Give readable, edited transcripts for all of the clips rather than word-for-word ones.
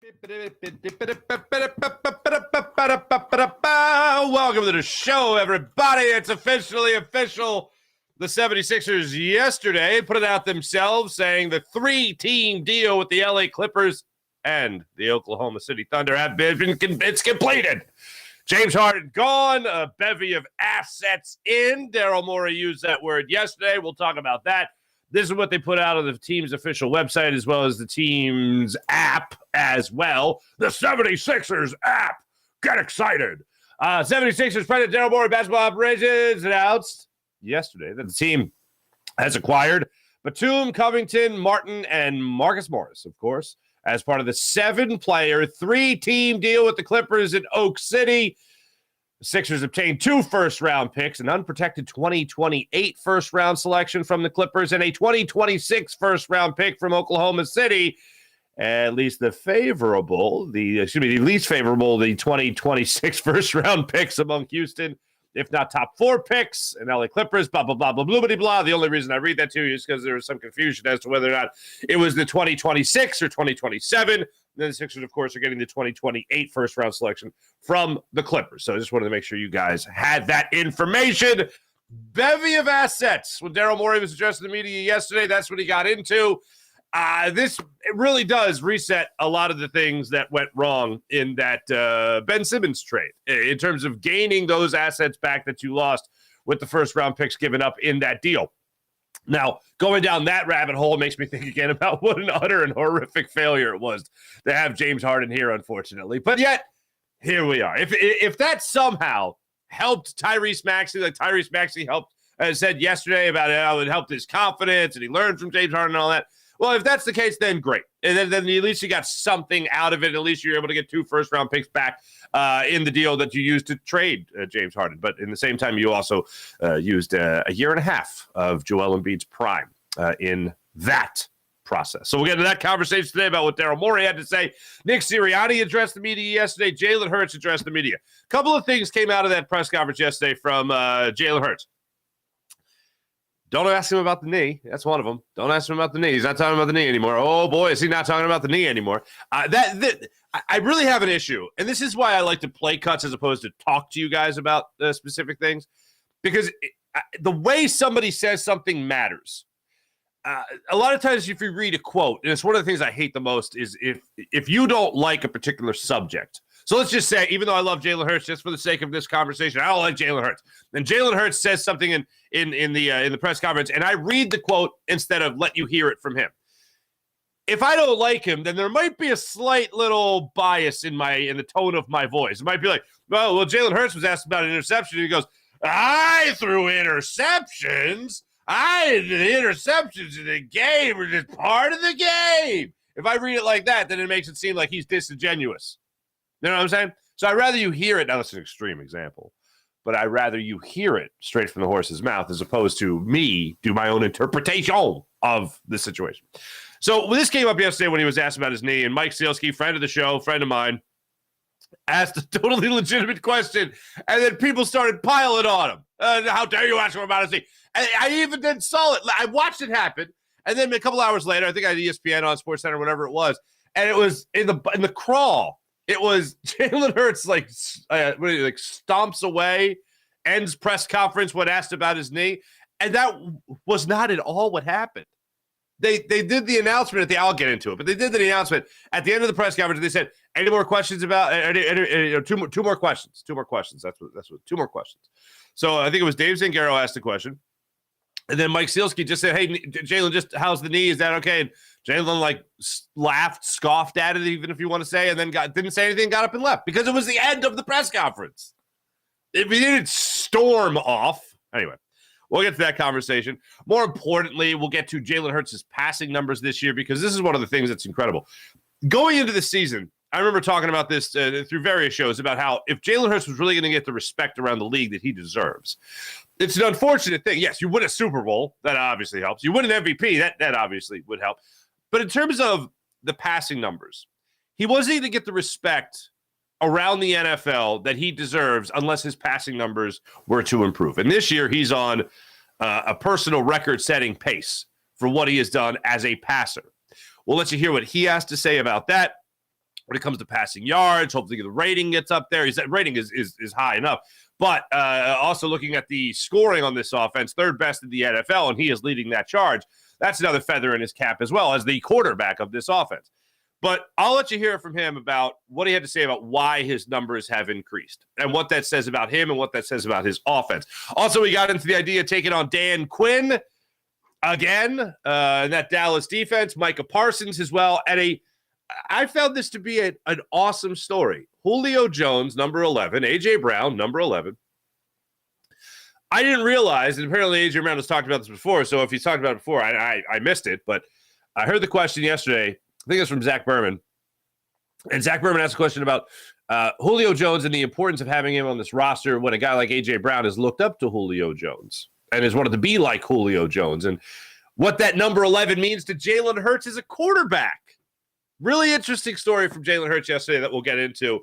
Welcome to the show, everybody. It's officially official. The 76ers yesterday put it out themselves saying the three-team deal with the LA Clippers and the Oklahoma City Thunder it's completed. James Harden gone, a bevy of assets in. Daryl Morey used that word yesterday. We'll talk about that. This is what they put out on the team's official website as well as the team's app as well. The 76ers app. Get excited. 76ers president Daryl Morey basketball operations announced yesterday that the team has acquired Batum, Covington, Martin, and Marcus Morris, of course, as part of the 7-player, 3-team deal with the Clippers in Oak City. The Sixers obtained 2 first-round picks, an unprotected 2028 first-round selection from the Clippers, and a 2026 first-round pick from Oklahoma City. At least the least favorable, the 2026 first-round picks among Houston, if not top 4 picks, and LA Clippers, blah, blah, blah, blah, blah, blah, blah. The only reason I read that to you is because there was some confusion as to whether or not it was the 2026 or 2027. And then the Sixers, of course, are getting the 2028 first-round selection from the Clippers. So I just wanted to make sure you guys had that information. Bevy of assets. When Daryl Morey was addressing the media yesterday, that's what he got into. It really does reset a lot of the things that went wrong in that Ben Simmons trade in terms of gaining those assets back that you lost with the first-round picks given up in that deal. Now, going down that rabbit hole makes me think again about what an utter and horrific failure it was to have James Harden here, unfortunately. But yet, here we are. If that somehow helped Tyrese Maxey, like Tyrese Maxey said yesterday about how it helped his confidence and he learned from James Harden and all that, well, if that's the case, then great. And then at least you got something out of it. At least you're able to get 2 first-round picks back in the deal that you used to trade James Harden. But in the same time, you also used a year and a half of Joel Embiid's prime in that process. So we'll get to that conversation today about what Daryl Morey had to say. Nick Sirianni addressed the media yesterday. Jalen Hurts addressed the media. A couple of things came out of that press conference yesterday from Jalen Hurts. Don't ask him about the knee. That's one of them. Don't ask him about the knee. He's not talking about the knee anymore. Oh, boy, is he not talking about the knee anymore. I really have an issue, and this is why I like to play cuts as opposed to talk to you guys about specific things, because the way somebody says something matters. A lot of times if you read a quote, and it's one of the things I hate the most, is if you don't like a particular subject. So let's just say, even though I love Jalen Hurts, just for the sake of this conversation, I don't like Jalen Hurts. And Jalen Hurts says something in the press conference, and I read the quote instead of let you hear it from him. If I don't like him, then there might be a slight little bias in the tone of my voice. It might be like, well, Jalen Hurts was asked about an interception, and he goes, I threw interceptions. The interceptions in the game are just part of the game. If I read it like that, then it makes it seem like he's disingenuous. You know what I'm saying? So I'd rather you hear it. Now, that's an extreme example, but I'd rather you hear it straight from the horse's mouth as opposed to me do my own interpretation of the situation. So this came up yesterday when he was asked about his knee, and Mike Sealski, friend of the show, friend of mine, asked a totally legitimate question, and then people started piling on him. How dare you ask him about his knee? I even then saw it. I watched it happen, and then a couple hours later, I think I had ESPN on SportsCenter, whatever it was, and it was in the crawl. It was Jalen Hurts like stomps away, ends press conference when asked about his knee, and that was not at all what happened. They did the announcement I'll get into it, but they did the announcement at the end of the press conference. They said, "Any more questions about two more questions? Two more questions. That's what 2 more questions." So I think it was Dave Zangaro asked the question, and then Mike Sealski just said, "Hey, Jalen, just how's the knee? Is that okay?" And Jalen laughed, scoffed at it, even if you want to say, and then didn't say anything, got up and left because it was the end of the press conference. It didn't storm off. Anyway, we'll get to that conversation. More importantly, we'll get to Jalen Hurts' passing numbers this year because this is one of the things that's incredible. Going into the season, I remember talking about this through various shows about how if Jalen Hurts was really going to get the respect around the league that he deserves, it's an unfortunate thing. Yes, you win a Super Bowl. That obviously helps. You win an MVP. That obviously would help. But in terms of the passing numbers, he wasn't going to get the respect around the NFL that he deserves unless his passing numbers were to improve. And this year, he's on a personal record-setting pace for what he has done as a passer. We'll let you hear what he has to say about that. when it comes to passing yards. Hopefully the rating gets up there. His rating is high enough. But also looking at the scoring on this offense, third best in the NFL, and he is leading that charge. That's another feather in his cap as well as the quarterback of this offense. But I'll let you hear from him about what he had to say about why his numbers have increased and what that says about him and what that says about his offense. Also, we got into the idea of taking on Dan Quinn again, and that Dallas defense, Micah Parsons as well. I found this to be an awesome story. Julio Jones, number 11, A.J. Brown, number 11. I didn't realize, and apparently A.J. Brown has talked about this before, so if he's talked about it before, I missed it, but I heard the question yesterday. I think it's from Zach Berman. And Zach Berman asked a question about Julio Jones and the importance of having him on this roster when a guy like A.J. Brown has looked up to Julio Jones and has wanted to be like Julio Jones, and what that number 11 means to Jalen Hurts as a quarterback. Really interesting story from Jalen Hurts yesterday that we'll get into.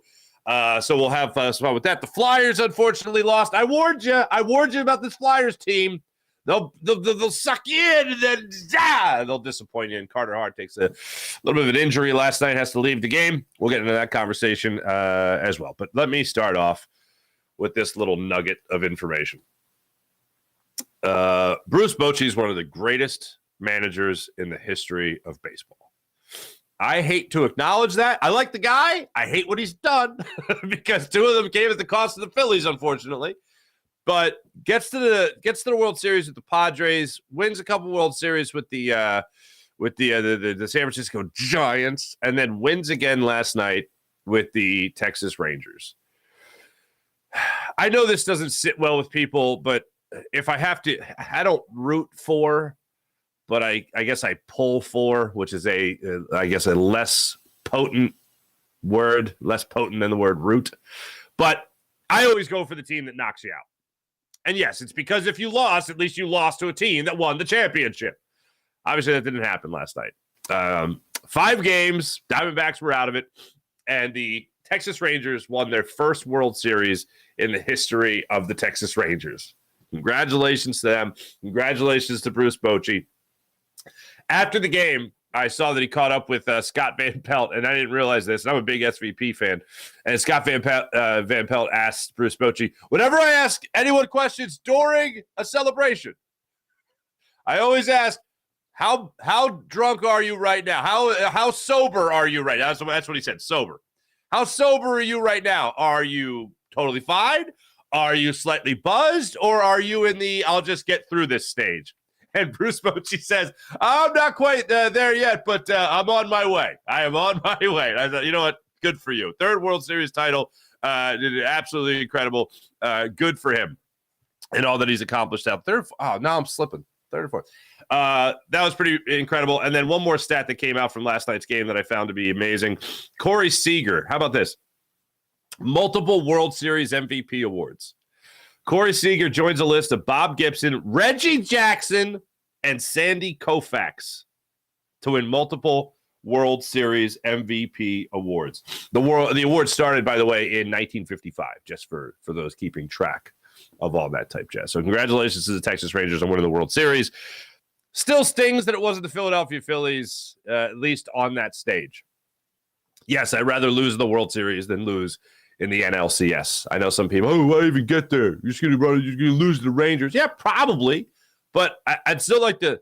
So we'll have some fun with that. The Flyers unfortunately lost. I warned you about this Flyers team. They'll suck you in and then they'll disappoint you. And Carter Hart takes a little bit of an injury last night, has to leave the game. We'll get into that conversation as well. But let me start off with this little nugget of information. Bruce Bochy is one of the greatest managers in the history of baseball. I hate to acknowledge that. I like the guy. I hate what he's done because two of them came at the cost of the Phillies, unfortunately. But gets to the World Series with the Padres, wins a couple World Series with the San Francisco Giants, and then wins again last night with the Texas Rangers. I know this doesn't sit well with people, but if I have to, I don't root for. But I guess I pull for, which is a less potent word, less potent than the word root. But I always go for the team that knocks you out. And yes, it's because if you lost, at least you lost to a team that won the championship. Obviously, that didn't happen last night. 5 games, Diamondbacks were out of it, and the Texas Rangers won their first World Series in the history of the Texas Rangers. Congratulations to them. Congratulations to Bruce Bochy. After the game, I saw that he caught up with Scott Van Pelt, and I didn't realize this. I'm a big SVP fan. And Scott Van Pelt asked Bruce Bochy, whenever I ask anyone questions during a celebration, I always ask, how drunk are you right now? How sober are you right now? That's what he said, sober. How sober are you right now? Are you totally fine? Are you slightly buzzed? Or are you in the I'll just get through this stage? And Bruce Bochy says, I'm not quite there yet, but I'm on my way. I am on my way. I thought, you know what? Good for you. 3rd World Series title. Absolutely incredible. Good for him and all that he's accomplished out there. Oh, now I'm slipping. 3rd or 4th. That was pretty incredible. And then one more stat that came out from last night's game that I found to be amazing. Corey Seager. How about this? Multiple World Series MVP awards. Corey Seager joins a list of Bob Gibson, Reggie Jackson, and Sandy Koufax to win multiple World Series MVP awards. The award started, by the way, in 1955, just for those keeping track of all that type jazz. So congratulations to the Texas Rangers on winning the World Series. Still stings that it wasn't the Philadelphia Phillies, at least on that stage. Yes, I'd rather lose the World Series than lose in the NLCS. I know some people, why even get there? You're just gonna lose to the Rangers. Yeah, probably. But I'd still like to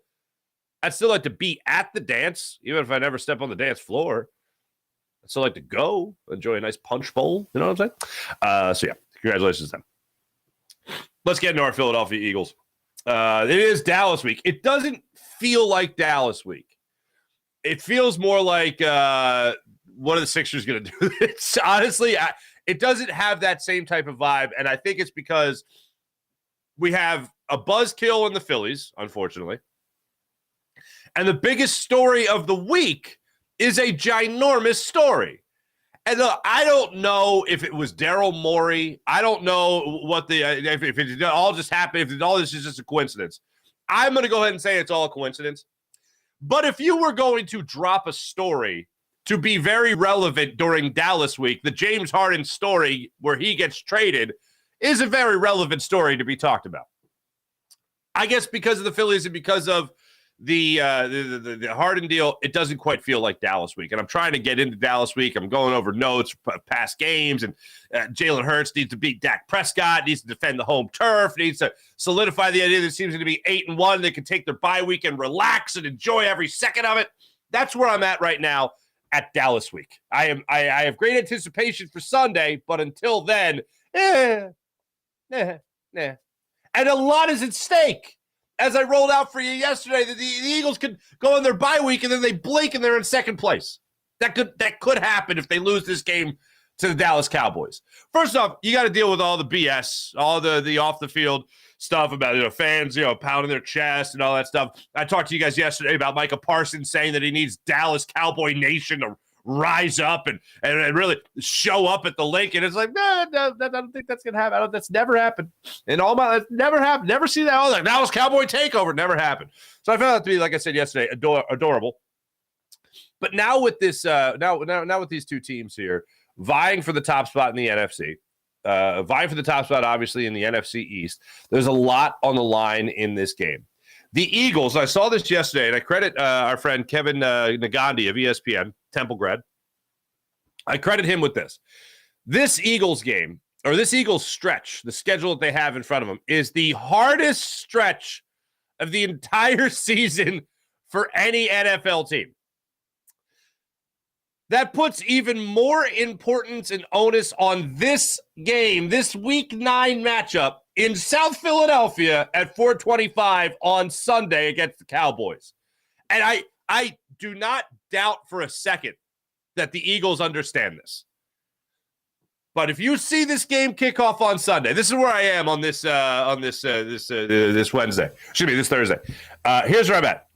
be at the dance, even if I never step on the dance floor. I'd still like to go enjoy a nice punch bowl. You know what I'm saying? So yeah, congratulations to them. Let's get into our Philadelphia Eagles. It is Dallas week. It doesn't feel like Dallas week. It feels more like what are the Sixers going to do? It's honestly, it doesn't have that same type of vibe, and I think it's because we have a buzzkill in the Phillies, unfortunately, and the biggest story of the week is a ginormous story. And I don't know if it was Daryl Morey. I don't know what if it all just happened, if all this is just a coincidence. I'm going to go ahead and say it's all a coincidence. But if you were going to drop a story to be very relevant during Dallas week, the James Harden story where he gets traded is a very relevant story to be talked about. I guess because of the Phillies and because of the Harden deal, it doesn't quite feel like Dallas week. And I'm trying to get into Dallas week. I'm going over notes, past games, and Jalen Hurts needs to beat Dak Prescott, needs to defend the home turf, needs to solidify the idea that seems to be 8-1. They can take their bye week and relax and enjoy every second of it. That's where I'm at right now at Dallas week. I have great anticipation for Sunday, but until then, And a lot is at stake. As I rolled out for you yesterday, the Eagles could go on their bye week and then they blink and they're in second place. That could happen if they lose this game to the Dallas Cowboys. First off, you got to deal with all the BS, all the off the field stuff about fans pounding their chest and all that stuff. I talked to you guys yesterday about Micah Parsons saying that he needs Dallas Cowboy Nation to rise up and really show up at the lake. And it's like, no, I don't think that's going to happen. That's never happened. That's never happened. Never see that. Oh, that was Cowboy takeover. Never happened. So I found that to be, like I said yesterday, adorable. But now with this, now with these two teams here vying for the top spot in the NFC, vying for the top spot, obviously, in the NFC East, there's a lot on the line in this game. The Eagles, I saw this yesterday, and I credit our friend Kevin Nagandi of ESPN, Temple grad. I credit him with this. This Eagles game, or this Eagles stretch, the schedule that they have in front of them, is the hardest stretch of the entire season for any NFL team. That puts even more importance and onus on this game, this Week 9 matchup in South Philadelphia at 4:25 on Sunday against the Cowboys. And I do not doubt for a second that the Eagles understand this. But if you see this game kick off on Sunday, this is where I am on this Wednesday. Excuse me, this Thursday. Here's where I'm at.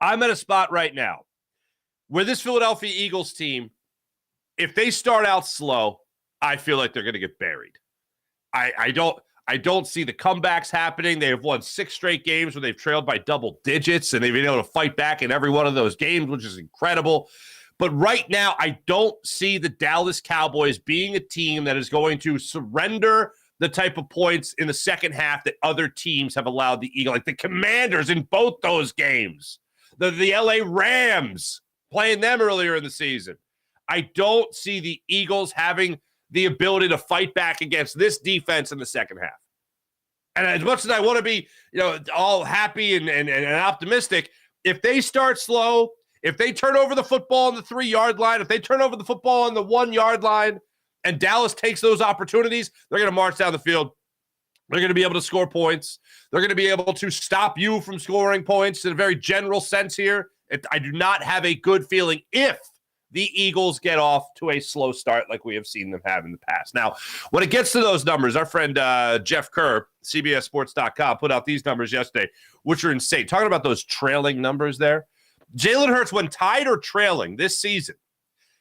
I'm at a spot right now where this Philadelphia Eagles team, if they start out slow, I feel like they're going to get buried. I don't see the comebacks happening. They have won 6 straight games where they've trailed by double digits, and they've been able to fight back in every one of those games, which is incredible. But right now, I don't see the Dallas Cowboys being a team that is going to surrender the type of points in the second half that other teams have allowed the Eagles, like the Commanders in both those games, the LA Rams playing them earlier in the season. I don't see the Eagles having the ability to fight back against this defense in the second half. And as much as I want to be, all happy and optimistic, if they start slow, if they turn over the football on the 3-yard line, if they turn over the football on the 1-yard line, and Dallas takes those opportunities, they're going to march down the field. They're going to be able to score points. They're going to be able to stop you from scoring points in a very general sense here. I do not have a good feeling if the Eagles get off to a slow start like we have seen them have in the past. Now, when it gets to those numbers, our friend Jeff Kerr, CBSSports.com, put out these numbers yesterday, which are insane. Talking about those trailing numbers there. Jalen Hurts, when tied or trailing this season,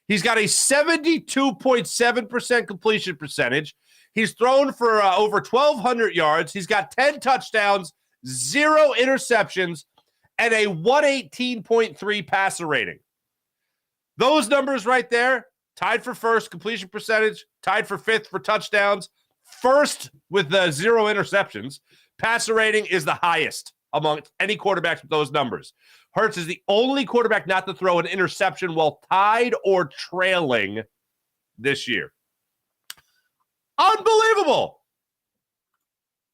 he's got a 72.7% completion percentage. He's thrown for over 1,200 yards. He's got 10 touchdowns, 0 interceptions, and a 118.3 passer rating. Those numbers right there, tied for first completion percentage, tied for 5th for touchdowns, first with 0 interceptions. Passer rating is the highest among any quarterbacks with those numbers. Hurts is the only quarterback not to throw an interception while tied or trailing this year. Unbelievable.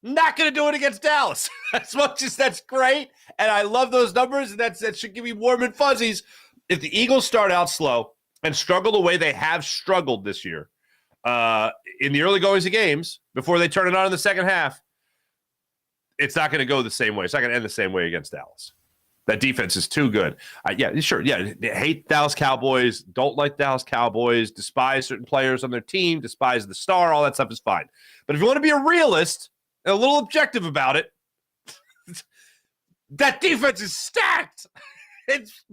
Not going to do it against Dallas. As much as that's great, and I love those numbers, and that should give me warm and fuzzies. If the Eagles start out slow and struggle the way they have struggled this year in the early goings of games before they turn it on in the second half, it's not going to go the same way. It's not going to end the same way against Dallas. That defense is too good. Hate Dallas Cowboys, don't like Dallas Cowboys, despise certain players on their team, despise the star, all that stuff is fine. But if you want to be a realist and a little objective about it, that defense is stacked. It's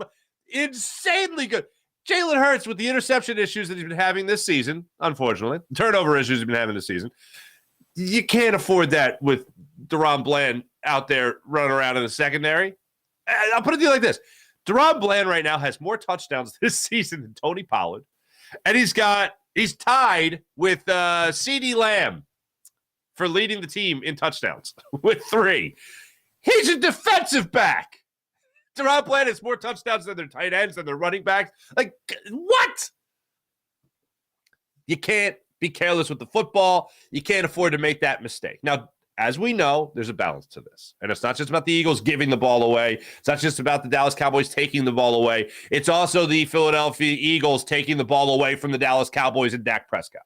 insanely good. Jalen Hurts, with the interception issues that he's been having this season, unfortunately, turnover issues he's been having this season, you can't afford that with DaRon Bland out there running around in the secondary. I'll put it to you like this. DaRon Bland right now has more touchdowns this season than Tony Pollard. And he's tied with CeeDee Lamb for leading the team in touchdowns with 3. He's a defensive back. Teron Bland has more touchdowns than their tight ends and their running backs. Like, what? You can't be careless with the football. You can't afford to make that mistake. Now, as we know, there's a balance to this. And it's not just about the Eagles giving the ball away. It's not just about the Dallas Cowboys taking the ball away. It's also the Philadelphia Eagles taking the ball away from the Dallas Cowboys and Dak Prescott.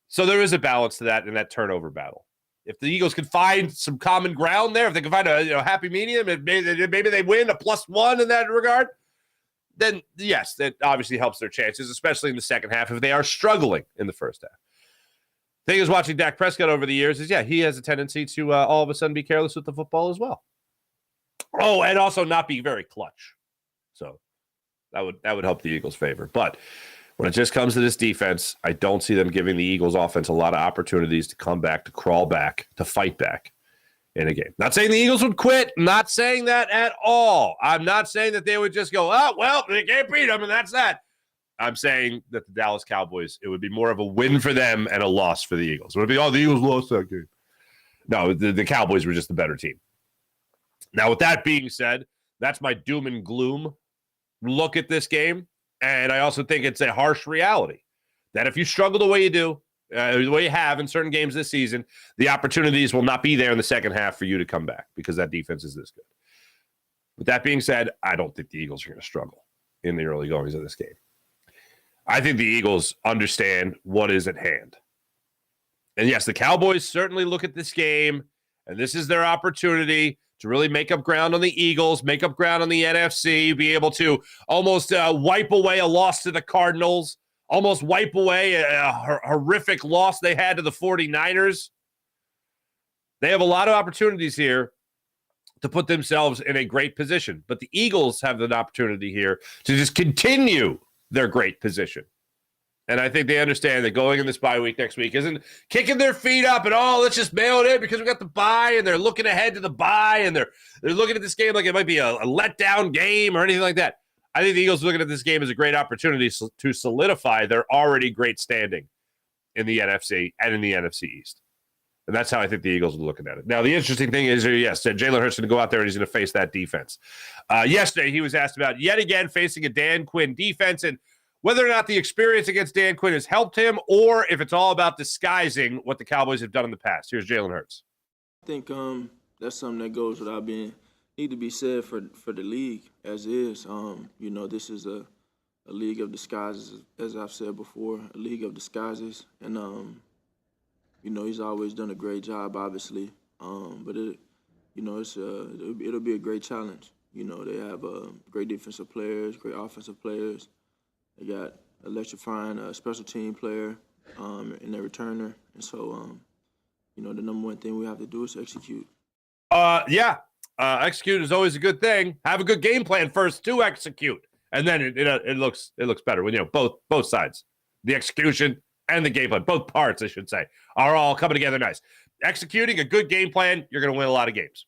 So there is a balance to that in that turnover battle. If the Eagles can find some common ground there, if they can find a happy medium, and maybe they win a +1 in that regard, then yes, that obviously helps their chances, especially in the second half if they are struggling in the first half. The thing is, watching Dak Prescott over the years is, he has a tendency to all of a sudden be careless with the football as well. Oh, and also not be very clutch. So that would help the Eagles' favor. But when it just comes to this defense, I don't see them giving the Eagles offense a lot of opportunities to come back, to crawl back, to fight back in a game. Not saying the Eagles would quit. Not saying that at all. I'm not saying that they would just go, oh, well, they can't beat them, and that's that. I'm saying that the Dallas Cowboys, it would be more of a win for them and a loss for the Eagles. It would be, the Eagles lost that game. No, the Cowboys were just the better team. Now, with that being said, that's my doom and gloom look at this game. And I also think it's a harsh reality that if you struggle the way you do, the way you have in certain games this season, the opportunities will not be there in the second half for you to come back because that defense is this good. With that being said, I don't think the Eagles are going to struggle in the early goings of this game. I think the Eagles understand what is at hand. And yes, the Cowboys certainly look at this game, and this is their opportunity to really make up ground on the Eagles, make up ground on the NFC, be able to almost wipe away a loss to the Cardinals, almost wipe away a horrific loss they had to the 49ers. They have a lot of opportunities here to put themselves in a great position. But the Eagles have an opportunity here to just continue their great position. And I think they understand that going in this bye week next week isn't kicking their feet up and, let's just mail it in because we got the bye, and they're looking ahead to the bye, and they're looking at this game like it might be a letdown game or anything like that. I think the Eagles are looking at this game as a great opportunity to solidify their already great standing in the NFC and in the NFC East. And that's how I think the Eagles are looking at it. Now, the interesting thing is, yes, Jalen Hurts is going to go out there and he's going to face that defense. Yesterday, he was asked about yet again facing a Dan Quinn defense and whether or not the experience against Dan Quinn has helped him or if it's all about disguising what the Cowboys have done in the past. Here's Jalen Hurts. I think that's something that goes without need to be said for the league as is. This is a league of disguises, as I've said before, a league of disguises. And, he's always done a great job, obviously. But it'll be a great challenge. They have great defensive players, great offensive players. They got electrifying special team player and their returner. And so, the number one thing we have to do is execute. Execute is always a good thing. Have a good game plan first to execute. And then it looks better when, both sides, the execution and the game plan, both parts, I should say, are all coming together nice. Executing a good game plan, you're going to win a lot of games.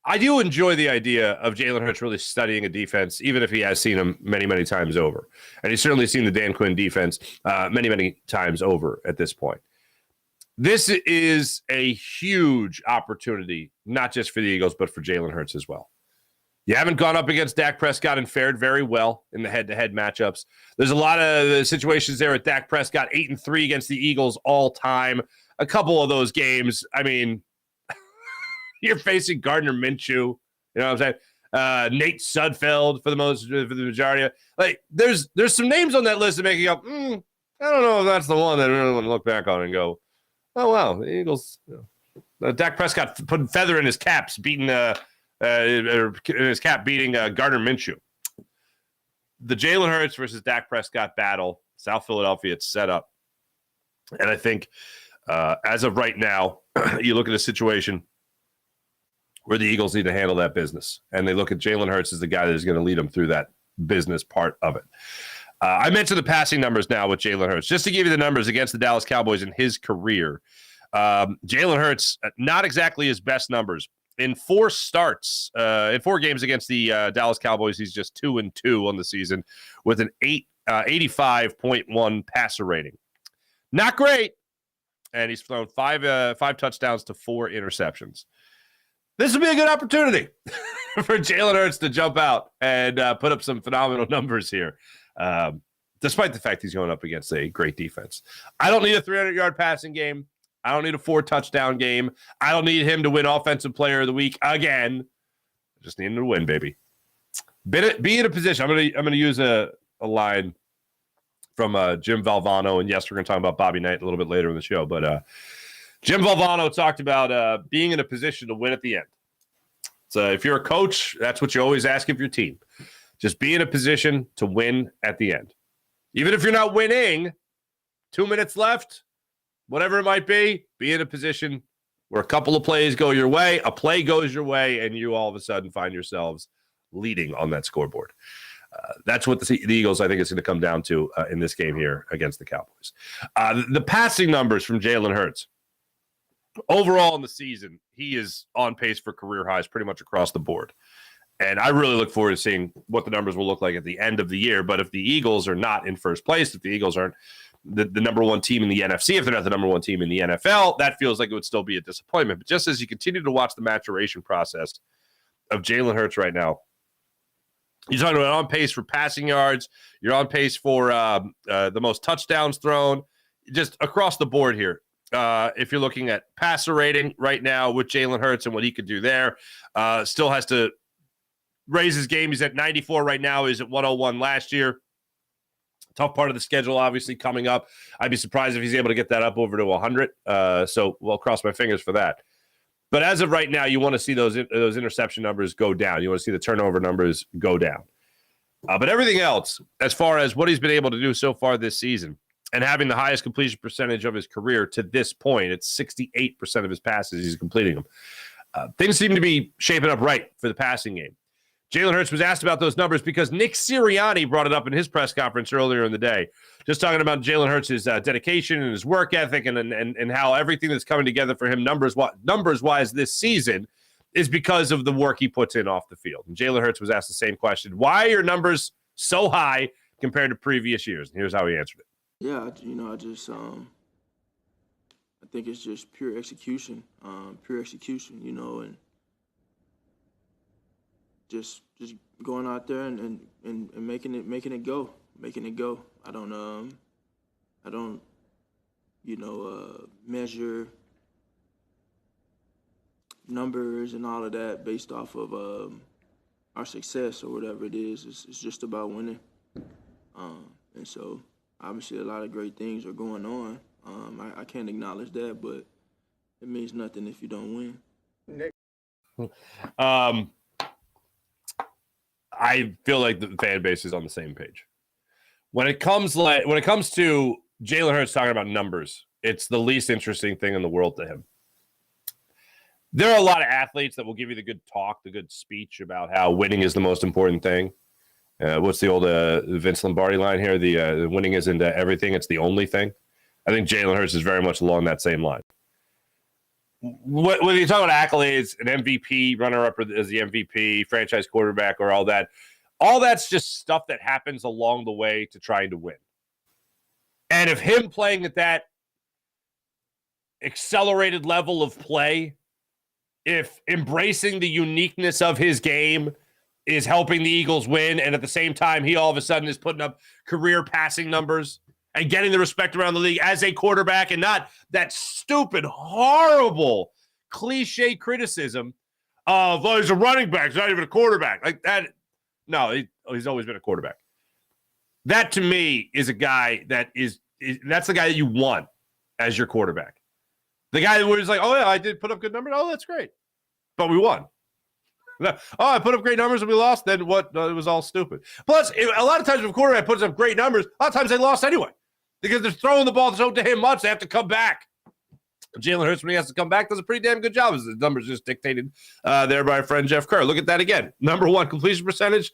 I do enjoy the idea of Jalen Hurts really studying a defense, even if he has seen them many, many times over. And he's certainly seen the Dan Quinn defense many, many times over at this point. This is a huge opportunity, not just for the Eagles, but for Jalen Hurts as well. You haven't gone up against Dak Prescott and fared very well in the head-to-head matchups. There's a lot of situations there with Dak Prescott, 8-3 against the Eagles all time. A couple of those games, you're facing Gardner Minshew, you know what I'm saying? Nate Sudfeld for the majority of it. There's some names on that list that make you go, I don't know if that's the one that I really want to look back on and go, oh wow, the Eagles. Dak Prescott put feather in his caps, beating Gardner Minshew. The Jalen Hurts versus Dak Prescott battle, South Philadelphia, it's set up, and I think as of right now, you look at a situation where the Eagles need to handle that business. And they look at Jalen Hurts as the guy that is going to lead them through that business part of it. I mentioned the passing numbers now with Jalen Hurts. Just to give you the numbers against the Dallas Cowboys in his career, Jalen Hurts, not exactly his best numbers. In 4 starts, in 4 games against the Dallas Cowboys, he's just 2-2 on the season with an 85.1 passer rating. Not great. And he's thrown 5 touchdowns to 4 interceptions. This would be a good opportunity for Jalen Hurts to jump out and put up some phenomenal numbers here, despite the fact he's going up against a great defense. I don't need a 300-yard passing game. I don't need a 4-touchdown game. I don't need him to win Offensive Player of the Week again. I just need him to win, baby. Be in a position. I'm gonna use a line from Jim Valvano, and yes, we're gonna talk about Bobby Knight a little bit later in the show. But Jim Valvano talked about being in a position to win at the end. So if you're a coach, that's what you always ask of your team. Just be in a position to win at the end. Even if you're not winning, 2 minutes left, whatever it might be in a position where a couple of plays go your way, a play goes your way, and you all of a sudden find yourselves leading on that scoreboard. That's what the Eagles, I think, is going to come down to in this game here against the Cowboys. The passing numbers from Jalen Hurts. Overall in the season, he is on pace for career highs pretty much across the board. And I really look forward to seeing what the numbers will look like at the end of the year. But if the Eagles are not in first place, if the Eagles aren't the number one team in the NFC, if they're not the number one team in the NFL, that feels like it would still be a disappointment. But just as you continue to watch the maturation process of Jalen Hurts right now, you're talking about on pace for passing yards. You're on pace for the most touchdowns thrown, just across the board here. If you're looking at passer rating right now with Jalen Hurts and what he could do there, still has to raise his game. He's at 94 right now. He's at 101 last year. Tough part of the schedule, obviously, coming up. I'd be surprised if he's able to get that up over to 100. So we'll cross my fingers for that. But as of right now, you want to see those interception numbers go down. You want to see the turnover numbers go down. But everything else, as far as what he's been able to do so far this season, and having the highest completion percentage of his career to this point, it's 68% of his passes he's completing them. Things seem to be shaping up right for the passing game. Jalen Hurts was asked about those numbers because Nick Sirianni brought it up in his press conference earlier in the day, just talking about Jalen Hurts' dedication and his work ethic and how everything that's coming together for him numbers-wise this season is because of the work he puts in off the field. And Jalen Hurts was asked the same question. Why are your numbers so high compared to previous years? And here's how he answered it. Yeah, I think it's just pure execution, and just going out there and making it go. I don't measure numbers and all of that based off of our success or whatever it is. It's just about winning, and so obviously a lot of great things are going on. I can't acknowledge that, but it means nothing if you don't win. I feel like the fan base is on the same page. When it comes to Jalen Hurts talking about numbers, it's the least interesting thing in the world to him. There are a lot of athletes that will give you the good talk, the good speech about how winning is the most important thing. What's the old Vince Lombardi line here? The winning isn't everything; it's the only thing. I think Jalen Hurts is very much along that same line. When you talk about accolades, an MVP, runner-up as the MVP, franchise quarterback, or all that's just stuff that happens along the way to trying to win. And if him playing at that accelerated level of play, if embracing the uniqueness of his game is helping the Eagles win, and at the same time, he all of a sudden is putting up career passing numbers and getting the respect around the league as a quarterback and not that stupid, horrible, cliche criticism of, oh, he's a running back, he's not even a quarterback. Like that. No, he's always been a quarterback. That, to me, is a guy that that's the guy that you want as your quarterback. The guy where he's like, oh, yeah, I did put up good numbers. Oh, that's great. But we won. Oh, I put up great numbers and we lost. Then what? No, it was all stupid. Plus, a lot of times when a quarterback puts up great numbers, a lot of times they lost anyway because they're throwing the ball to him much. They have to come back. Jalen Hurts, when he has to come back, does a pretty damn good job. As the numbers just dictated there by our friend Jeff Kerr. Look at that again. Number one completion percentage.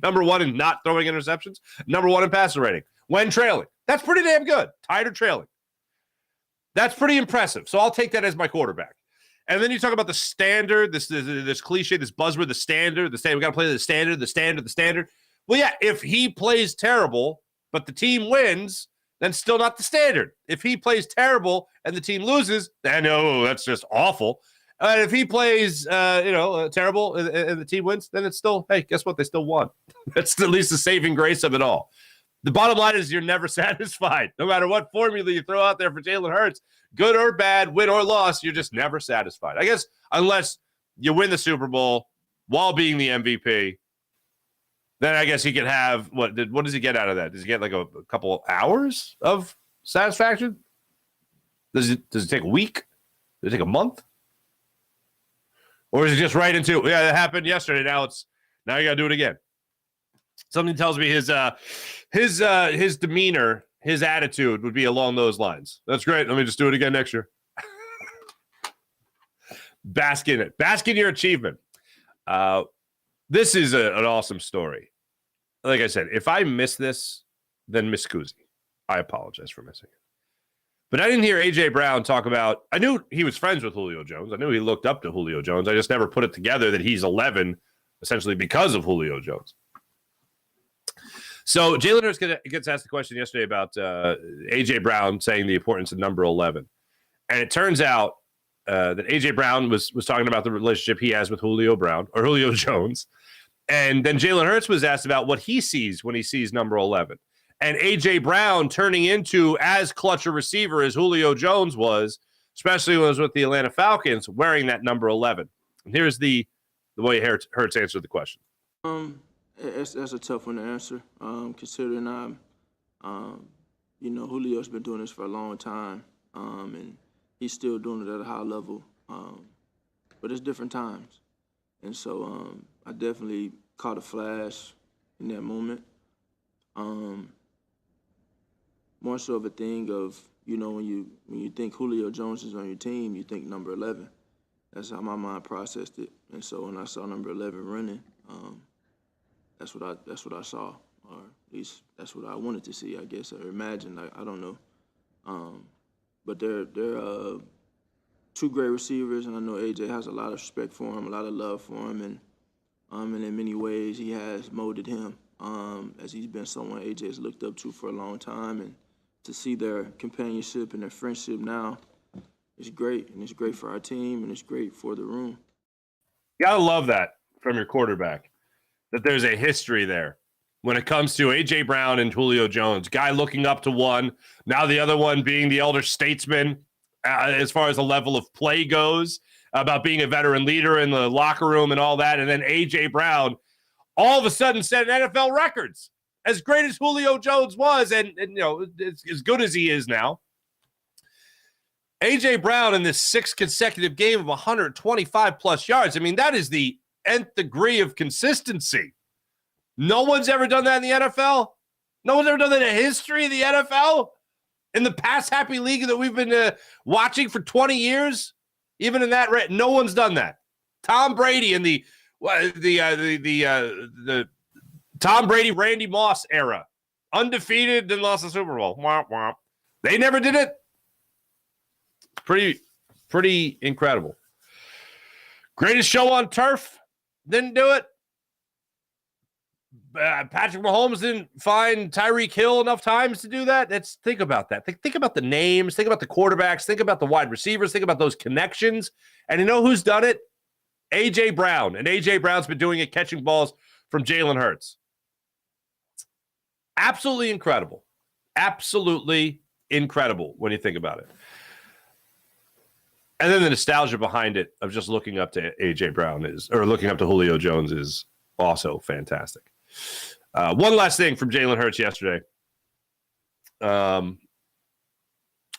Number one in not throwing interceptions. Number one in passer rating when trailing. That's pretty damn good. Tied or trailing. That's pretty impressive. So I'll take that as my quarterback. And then you talk about the standard, this cliche, this buzzword, the standard. We got to play the standard. Well, yeah, if he plays terrible, but the team wins, then still not the standard. If he plays terrible and the team loses, then, oh, that's just awful. And if he plays, terrible and the team wins, then it's still, hey, guess what? They still won. That's at least the saving grace of it all. The bottom line is you're never satisfied. No matter what formula you throw out there for Jalen Hurts, good or bad, win or loss, you're just never satisfied. I guess unless you win the Super Bowl while being the MVP, then I guess he could have, what does he get out of that? Does he get like a couple hours of satisfaction? Does it take a week? Does it take a month? Or is it just right into, yeah, it happened yesterday. Now you got to do it again. Something tells me his demeanor, his attitude would be along those lines. That's great. Let me just do it again next year. Bask in it. Bask in your achievement. This is an awesome story. Like I said, if I miss this, then Miss Kuzi. I apologize for missing it. But I didn't hear A.J. Brown talk about, I knew he was friends with Julio Jones. I knew he looked up to Julio Jones. I just never put it together that he's 11 essentially because of Julio Jones. So Jalen Hurts gets asked the question yesterday about A.J. Brown saying the importance of number 11. And it turns out that A.J. Brown was talking about the relationship he has with Julio Jones. And then Jalen Hurts was asked about what he sees when he sees number 11. And A.J. Brown turning into as clutch a receiver as Julio Jones was, especially when he was with the Atlanta Falcons, wearing that number 11. And here's the way Hurts answered the question. That's a tough one to answer, considering Julio's been doing this for a long time, and he's still doing it at a high level, but it's different times. And so I definitely caught a flash in that moment. More so of a thing of, when you think Julio Jones is on your team, you think number 11. That's how my mind processed it. And so when I saw number 11 running, that's what I saw, or at least that's what I wanted to see, I guess, or imagined. I don't know. But they're two great receivers, and I know AJ has a lot of respect for him, a lot of love for him, and in many ways he has molded him as he's been someone AJ has looked up to for a long time. And to see their companionship and their friendship now is great, and it's great for our team, and it's great for the room. You gotta love that from your quarterback, that there's a history there when it comes to A.J. Brown and Julio Jones. Guy looking up to one, now the other one being the elder statesman as far as the level of play goes, about being a veteran leader in the locker room and all that. And then A.J. Brown all of a sudden set NFL records. As great as Julio Jones was, and as good as he is now, A.J. Brown in this sixth consecutive game of 125-plus yards, I mean, that is the nth degree of consistency. No one's ever done that in the NFL. No one's ever done that in the history of the NFL. In the pass-happy league that we've been watching for 20 years, even in that, no one's done that. Tom Brady in the Tom Brady, Randy Moss era, undefeated, then lost the Super Bowl. Womp, womp. They never did it. Pretty incredible. Greatest show on turf, didn't do it. Patrick Mahomes didn't find Tyreek Hill enough times to do that. Think about that. Think about the names. Think about the quarterbacks. Think about the wide receivers. Think about those connections. And you know who's done it? A.J. Brown. And A.J. Brown's been doing it, catching balls from Jalen Hurts. Absolutely incredible. Absolutely incredible when you think about it. And then the nostalgia behind it of just looking up to A.J. Brown looking up to Julio Jones is also fantastic. One last thing from Jalen Hurts yesterday.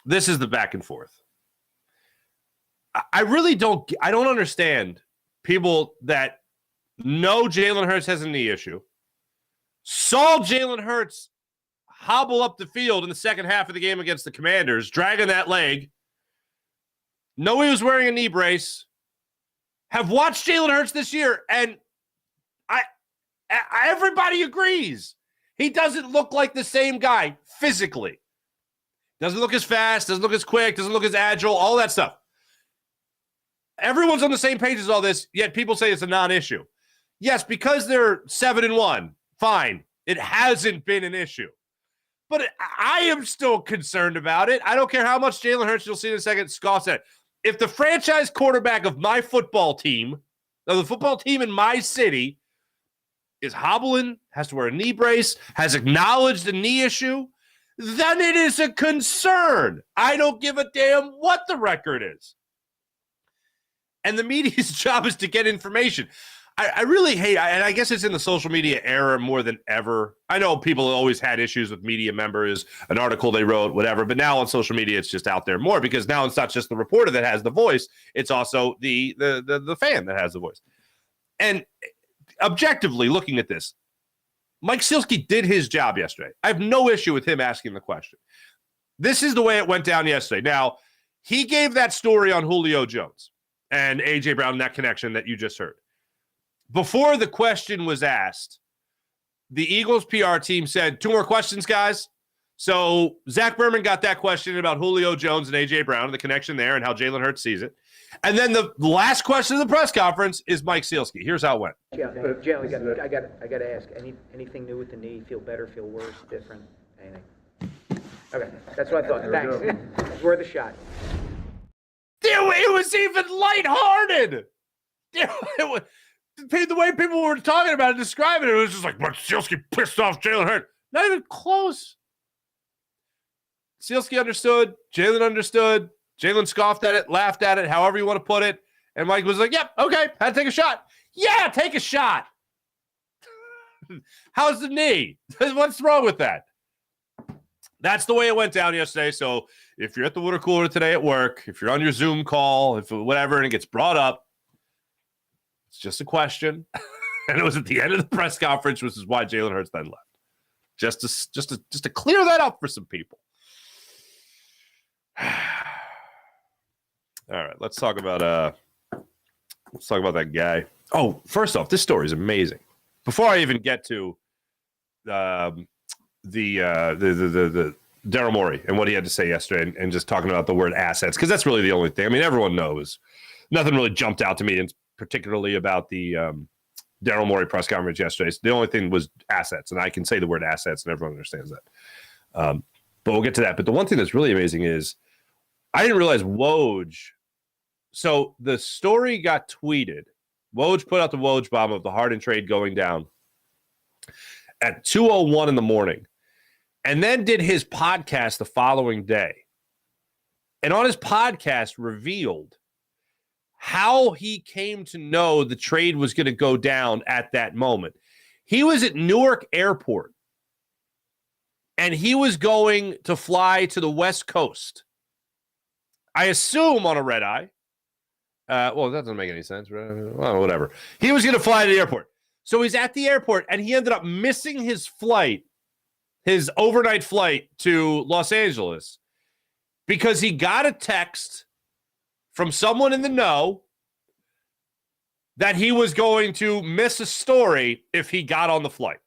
This is the back and forth. I don't understand people that know Jalen Hurts has a knee issue, saw Jalen Hurts hobble up the field in the second half of the game against the Commanders, dragging that leg, know he was wearing a knee brace, have watched Jalen Hurts this year, and everybody agrees he doesn't look like the same guy physically. Doesn't look as fast, doesn't look as quick, doesn't look as agile, all that stuff. Everyone's on the same page as all this, yet people say it's a non-issue. Yes, because they're 7-1, fine. It hasn't been an issue. But I am still concerned about it. I don't care how much Jalen Hurts, you'll see in a second, scoffs at it. if the franchise quarterback of my football team, the football team in my city, is hobbling, has to wear a knee brace, has acknowledged the knee issue, then it is a concern. I don't give a damn what the record is. And the media's job is to get information. I really hate, and I guess it's in the social media era more than ever. I know people always had issues with media members, an article they wrote, whatever, but now on social media, it's just out there more because now it's not just the reporter that has the voice, it's also the fan that has the voice. And objectively looking at this, Mike Sielski did his job yesterday. I have no issue with him asking the question. This is the way it went down yesterday. Now, he gave that story on Julio Jones and A.J. Brown, that connection that you just heard. Before the question was asked, the Eagles PR team said, 2 more questions, guys. So Zach Berman got that question about Julio Jones and A.J. Brown and the connection there and how Jalen Hurts sees it. And then the last question of the press conference is Mike Sielski. Here's how it went. Yeah, Jalen, I got to ask, anything new with the knee? Feel better, feel worse, different, anything? Okay, that's what I thought. Thanks. It's worth a shot. Dude, it was even lighthearted. Dude, the way people were talking about it, describing it, it was just like, Mike Sielski pissed off Jalen Hurts. Not even close. Sielski understood. Jalen understood. Jalen scoffed at it, laughed at it, however you want to put it. And Mike was like, yep, okay, had to take a shot. Yeah, take a shot. How's the knee? What's wrong with that? That's the way it went down yesterday. So if you're at the water cooler today at work, if you're on your Zoom call, if whatever, and it gets brought up, it's just a question. And it was at the end of the press conference, which is why Jalen Hurts then left. Just to clear that up for some people. All right, let's talk about that guy. Oh, first off, this story is amazing. Before I even get to the Daryl Morey and what he had to say yesterday, and just talking about the word assets, because that's really the only thing. I mean, everyone knows. Nothing really jumped out to me, and particularly about the Daryl Morey press conference yesterday. So the only thing was assets, and I can say the word assets, and everyone understands that. But we'll get to that. But the one thing that's really amazing is I didn't realize Woj. So the story got tweeted. Woj put out the Woj bomb of the Harden trade going down at 2:01 in the morning, and then did his podcast the following day. And on his podcast revealed how he came to know the trade was going to go down at that moment. He was at Newark Airport, and he was going to fly to the West Coast. I assume on a red eye. Well, that doesn't make any sense. Well, whatever. He was going to fly to the airport. So he's at the airport, and he ended up missing his flight, his overnight flight to Los Angeles, because he got a text from someone in the know that he was going to miss a story if he got on the flight.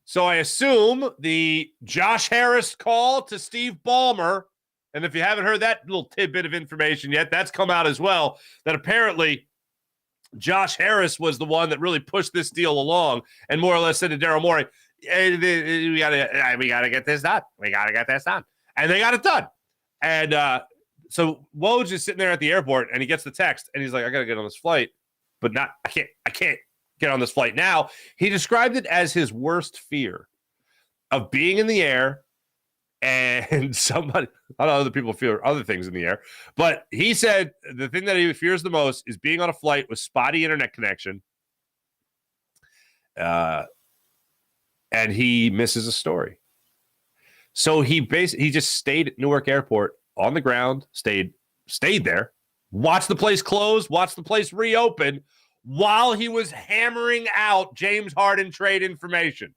So I assume the Josh Harris call to Steve Ballmer, and if you haven't heard that little tidbit of information yet, that's come out as well, that apparently Josh Harris was the one that really pushed this deal along and more or less said to Daryl Morey, hey, we gotta get this done. We got to get this done. And they got it done. And so Woj is sitting there at the airport, and he gets the text, and he's like, I got to get on this flight, but I can't get on this flight now. He described it as his worst fear of being in the air and somebody, I know other people fear other things in the air, but he said the thing that he fears the most is being on a flight with spotty internet connection. And he misses a story. So he just stayed at Newark Airport on the ground, stayed there, watched the place close, watched the place reopen while he was hammering out James Harden trade information.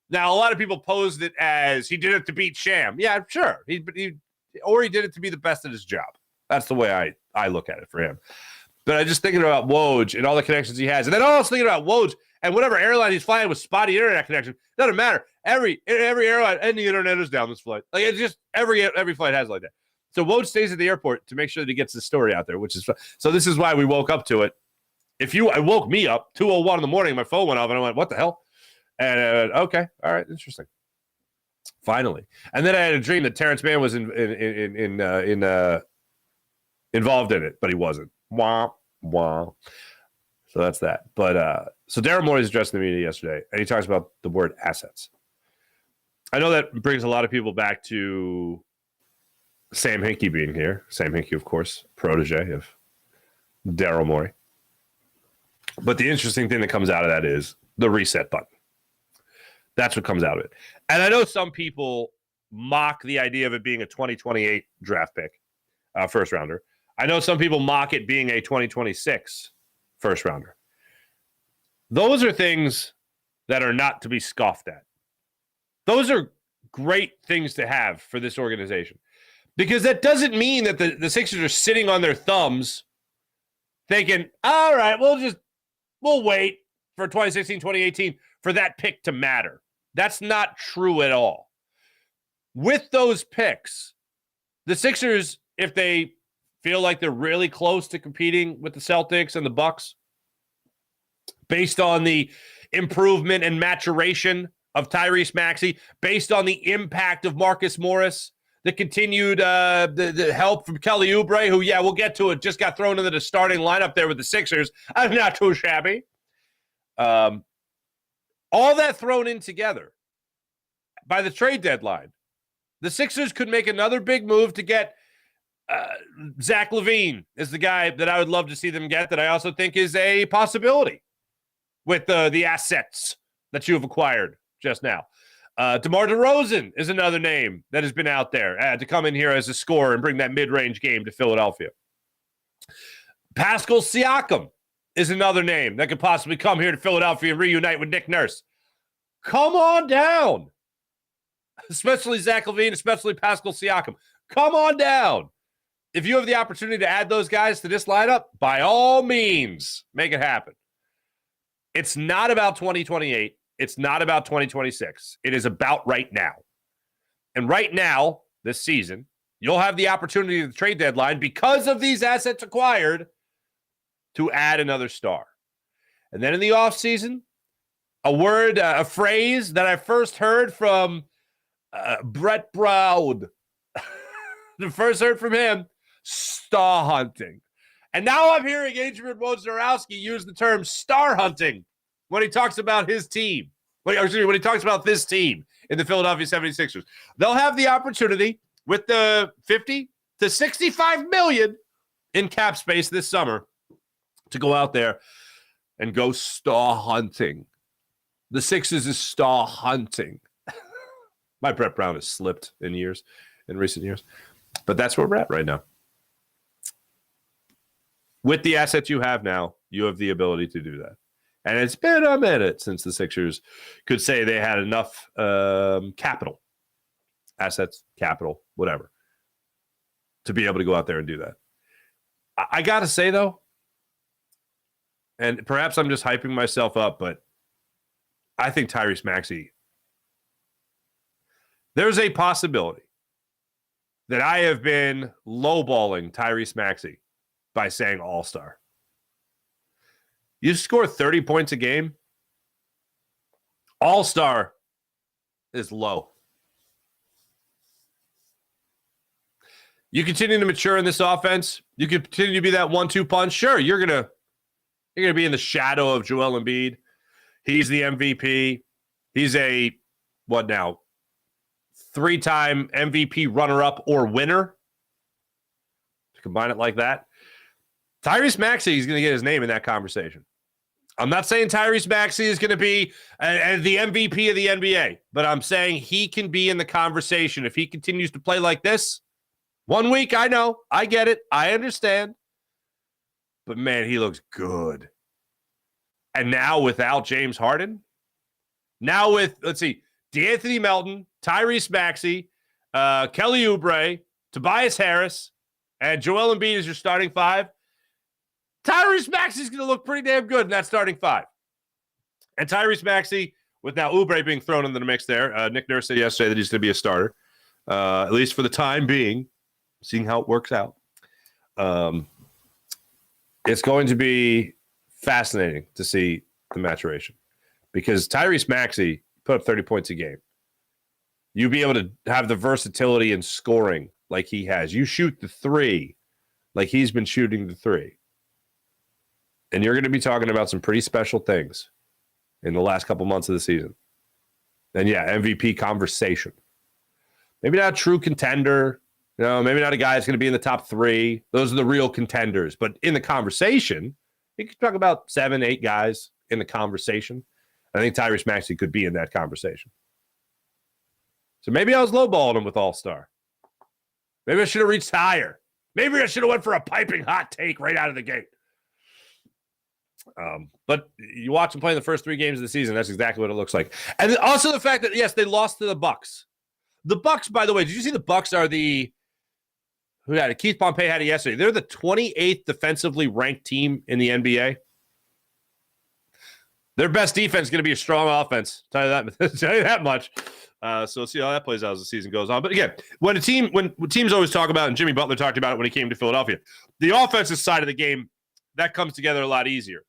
Now, a lot of people posed it as he did it to beat Sham. Yeah, sure. He did it to be the best at his job. That's the way I look at it for him. But I'm just thinking about Woj and all the connections he has. And then I was thinking about Woj and whatever airline he's flying with spotty internet connection. Doesn't matter. Every airline and the internet is down this flight. Like, it's just every flight has like that. So Woj stays at the airport to make sure that he gets the story out there, which is fun. So this is why we woke up to it. I woke me up 2:01 in the morning, my phone went off, and I went, what the hell? And okay, all right, interesting. Finally, and then I had a dream that Terrence Mann was in involved in it, but he wasn't. Wah, wah. So that's that. But so Daryl Morey's addressing the media yesterday, and he talks about the word assets. I know that brings a lot of people back to Sam Hinkie being here. Sam Hinkie, of course, protege of Daryl Morey. But the interesting thing that comes out of that is the reset button. That's what comes out of it. And I know some people mock the idea of it being a 2028 draft pick, first rounder. I know some people mock it being a 2026 first rounder. Those are things that are not to be scoffed at. Those are great things to have for this organization, because that doesn't mean that the Sixers are sitting on their thumbs thinking, all right, we'll wait for 2016, 2018 for that pick to matter. That's not true at all. With those picks, the Sixers, if they feel like they're really close to competing with the Celtics and the Bucks, based on the improvement and maturation of Tyrese Maxey, based on the impact of Marcus Morris, the continued the help from Kelly Oubre, who, we'll get to it, just got thrown into the starting lineup there with the Sixers. I'm not too shabby. All that thrown in together by the trade deadline, the Sixers could make another big move to get Zach LaVine is the guy that I would love to see them get, that I also think is a possibility with the assets that you have acquired just now. DeMar DeRozan is another name that has been out there to come in here as a scorer and bring that mid-range game to Philadelphia. Pascal Siakam is another name that could possibly come here to Philadelphia and reunite with Nick Nurse. Come on down. Especially Zach LaVine, especially Pascal Siakam. Come on down. If you have the opportunity to add those guys to this lineup, by all means, make it happen. It's not about 2028. It's not about 2026. It is about right now. And right now, this season, you'll have the opportunity at the trade deadline, because of these assets acquired, to add another star. And then in the offseason, a phrase that I first heard from Brett Brown. The first heard from him, star hunting. And now I'm hearing Adrian Wojnarowski use the term star hunting when he talks about his team. When he talks about this team in the Philadelphia 76ers. They'll have the opportunity with the 50 to 65 million in cap space this summer to go out there and go star hunting. The Sixers is star hunting. My Brett Brown has slipped in recent years. But that's where we're at right now. With the assets you have now, you have the ability to do that. And it's been a minute since the Sixers could say they had enough capital, assets, capital, whatever, to be able to go out there and do that. I got to say, though, and perhaps I'm just hyping myself up, but I think Tyrese Maxey, there's a possibility that I have been lowballing Tyrese Maxey by saying all-star. You score 30 points a game, all-star is low. You continue to mature in this offense, you continue to be that 1-2 punch. Sure, you're gonna be in the shadow of Joel Embiid. He's the MVP. He's a, what now, 3-time MVP runner-up or winner. To combine it like that. Tyrese Maxey is going to get his name in that conversation. I'm not saying Tyrese Maxey is going to be the MVP of the NBA, but I'm saying he can be in the conversation if he continues to play like this. 1 week, I know. I get it. I understand. But, man, he looks good. And now without James Harden, now with, let's see, DeAnthony Melton, Tyrese Maxey, Kelly Oubre, Tobias Harris, and Joel Embiid is your starting five. Tyrese Maxey is going to look pretty damn good in that starting five. And Tyrese Maxey, with now Oubre being thrown into the mix there, Nick Nurse said yesterday that he's going to be a starter, at least for the time being, seeing how it works out. It's going to be fascinating to see the maturation, because Tyrese Maxey put up 30 points a game. You be able to have the versatility in scoring like he has. You shoot the three like he's been shooting the three. And you're going to be talking about some pretty special things in the last couple months of the season. And yeah, MVP conversation. Maybe not a true contender. Maybe not a guy that's going to be in the top 3. Those are the real contenders. But in the conversation, you could talk about 7, 8 guys in the conversation. I think Tyrese Maxey could be in that conversation. So maybe I was lowballing him with All-Star. Maybe I should have reached higher. Maybe I should have went for a piping hot take right out of the gate. But you watch them play in the first 3 games of the season, that's exactly what it looks like. And also the fact that, yes, they lost to the Bucks. The Bucks, by the way, did you see the Bucks are who had it? Keith Pompey had it yesterday. They're the 28th defensively ranked team in the NBA. Their best defense is going to be a strong offense. Tell you that much. So we'll see how that plays out as the season goes on. But again, when teams always talk about, and Jimmy Butler talked about it when he came to Philadelphia, the offensive side of the game, that comes together a lot easier.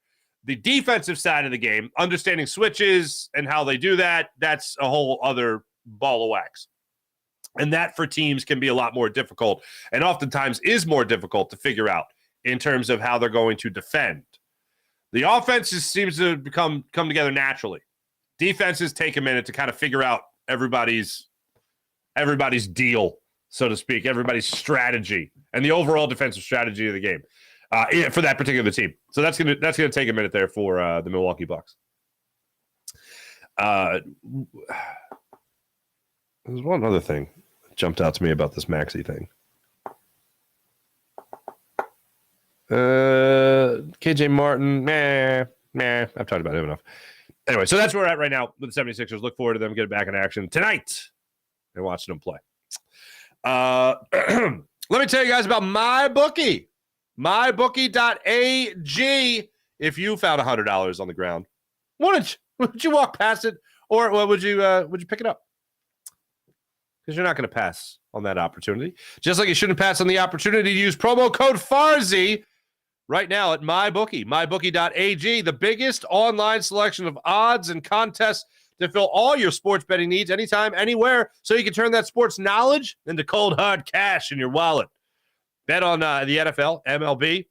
The defensive side of the game, understanding switches and how they do that, that's a whole other ball of wax. And that for teams can be a lot more difficult, and oftentimes is more difficult to figure out in terms of how they're going to defend. The offense seems to come together naturally. Defenses take a minute to kind of figure out everybody's deal, so to speak, everybody's strategy, and the overall defensive strategy of the game for that particular team. So that's gonna take a minute there for the Milwaukee Bucks. There's one other thing that jumped out to me about this Maxey thing. KJ Martin, I've talked about him enough. Anyway, so that's where we're at right now with the 76ers. Look forward to them getting back in action tonight and watching them play. Let me tell you guys about MyBookie. MyBookie.ag. If you found $100 on the ground, would you walk past it, or would you pick it up? Because you're not going to pass on that opportunity. Just like you shouldn't pass on the opportunity to use promo code Farzy right now at MyBookie. MyBookie.ag, the biggest online selection of odds and contests to fill all your sports betting needs anytime, anywhere, so you can turn that sports knowledge into cold, hard cash in your wallet. Bet on the NFL, MLB,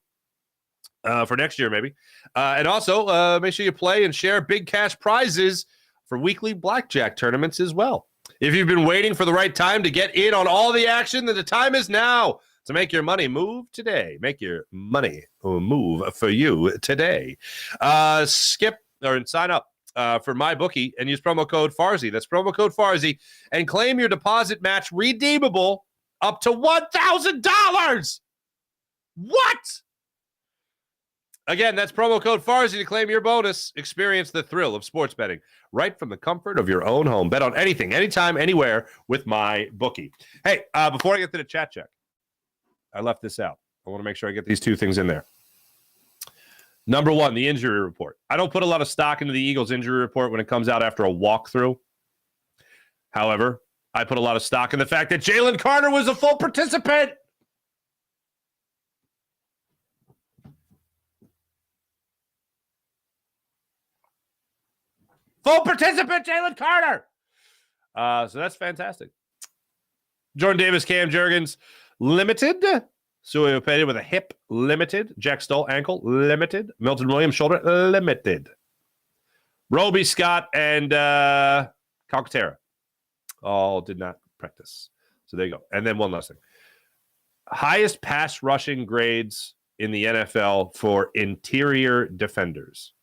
for next year maybe. And also make sure you play and share big cash prizes for weekly blackjack tournaments as well. If you've been waiting for the right time to get in on all the action, then the time is now to make your money move today. Make your money move for you today. Skip or sign up for MyBookie and use promo code Farzy. That's promo code Farzy, and claim your deposit match redeemable up to $1,000. What? Again, that's promo code Farzy to claim your bonus. Experience the thrill of sports betting right from the comfort of your own home. Bet on anything, anytime, anywhere with MyBookie. Hey, before I get to the chat check, I left this out. I want to make sure I get these 2 things in there. Number 1, the injury report. I don't put a lot of stock into the Eagles injury report when it comes out after a walkthrough. However, I put a lot of stock in the fact that Jalen Carter was a full participant. Full participant, Jalen Carter. So that's fantastic. Jordan Davis, Cam Jurgens, limited. Sui Opeta with a hip, limited. Jack Stoll, ankle, limited. Milton Williams, shoulder, limited. Roby Scott and Calcaterra all did not practice. So there you go. And then one last thing. Highest pass rushing grades in the NFL for interior defenders.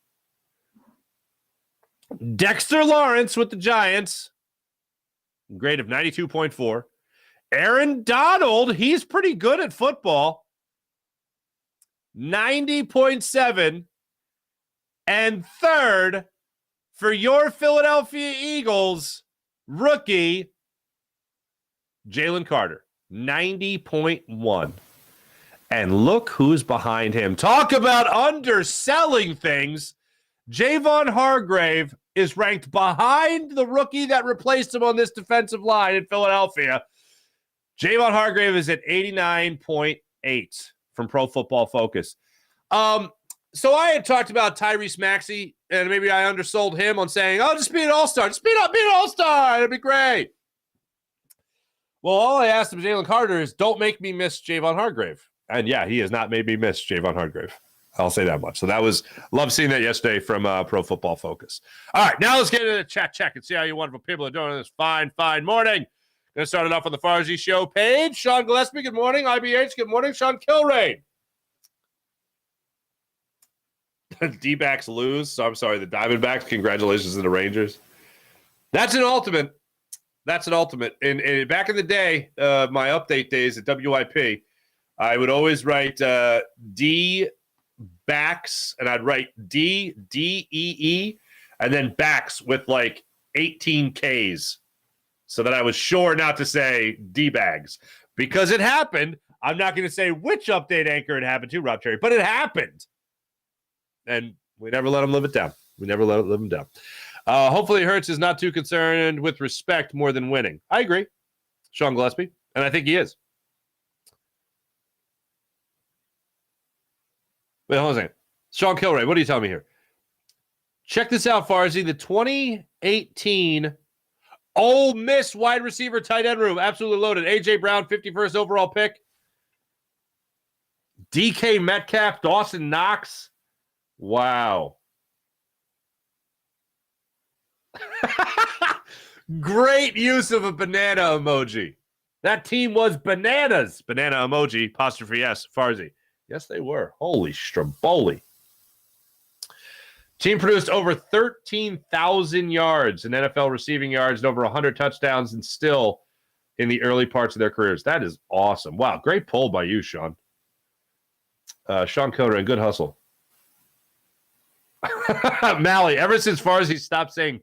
Dexter Lawrence with the Giants, grade of 92.4. Aaron Donald, he's pretty good at football, 90.7. And third, for your Philadelphia Eagles, rookie Jalen Carter, 90.1. And look who's behind him. Talk about underselling things. Javon Hargrave is ranked behind the rookie that replaced him on this defensive line in Philadelphia. Javon Hargrave is at 89.8 from Pro Football Focus. So I had talked about Tyrese Maxey, and maybe I undersold him on saying, oh, just be an all-star. Just be an all-star. It'd be great. Well, all I asked of Jalen Carter is don't make me miss Javon Hargrave. And yeah, he has not made me miss Javon Hargrave. I'll say that much. So that was love seeing that yesterday from Pro Football Focus. All right, now let's get into the chat check and see how you wonderful people are doing on this fine morning. Going to start it off on the Farzy Show page. Sean Gillespie, good morning. IBH, good morning. Sean Kilrain. D-backs lose. So I'm sorry, the Diamondbacks. Congratulations to the Rangers. That's an ultimate. And back in the day, my update days at WIP, I would always write D backs, and I'd write D-E-E, and then backs with like 18 Ks, so that I was sure not to say D-bags. Because it happened. I'm not going to say which update anchor it happened to, Rob Cherry, but it happened. And we never let him live it down. Hopefully Hurts is not too concerned with respect more than winning. I agree, Sean Gillespie, and I think he is. Wait, hold on a second. Sean Kilray, what are you telling me here? Check this out, Farzy. The 2018 Ole Miss wide receiver tight end room. Absolutely loaded. A.J. Brown, 51st overall pick. DK Metcalf, Dawson Knox. Wow. Great use of a banana emoji. That team was bananas. Banana emoji, apostrophe S, Farzy. Yes, they were. Holy Straboli. Team produced over 13,000 yards in NFL receiving yards and over 100 touchdowns, and still in the early parts of their careers. That is awesome. Wow, great pull by you, Sean. Sean Coder, and good hustle. Mally, ever since Farzy stopped saying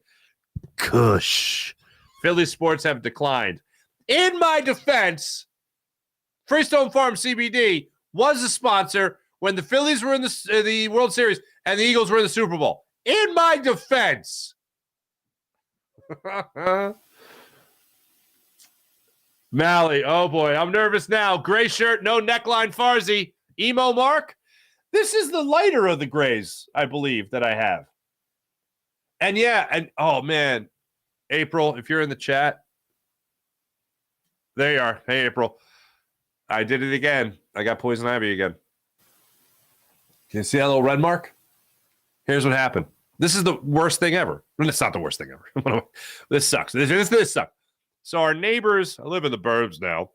Kush, Philly sports have declined. In my defense, Freestone Farm CBD was a sponsor when the Phillies were in the World Series and the Eagles were in the Super Bowl. In my defense. Mally, oh boy, I'm nervous now. Gray shirt, no neckline, Farzy. Emo Mark. This is the lighter of the grays, I believe, that I have. And yeah, and oh man, April, if you're in the chat, there you are. Hey, April. I did it again. I got poison ivy again. Can you see that little red mark? Here's what happened. This is the worst thing ever. And it's not the worst thing ever. This sucks. This sucks. So our neighbors, I live in the burbs now.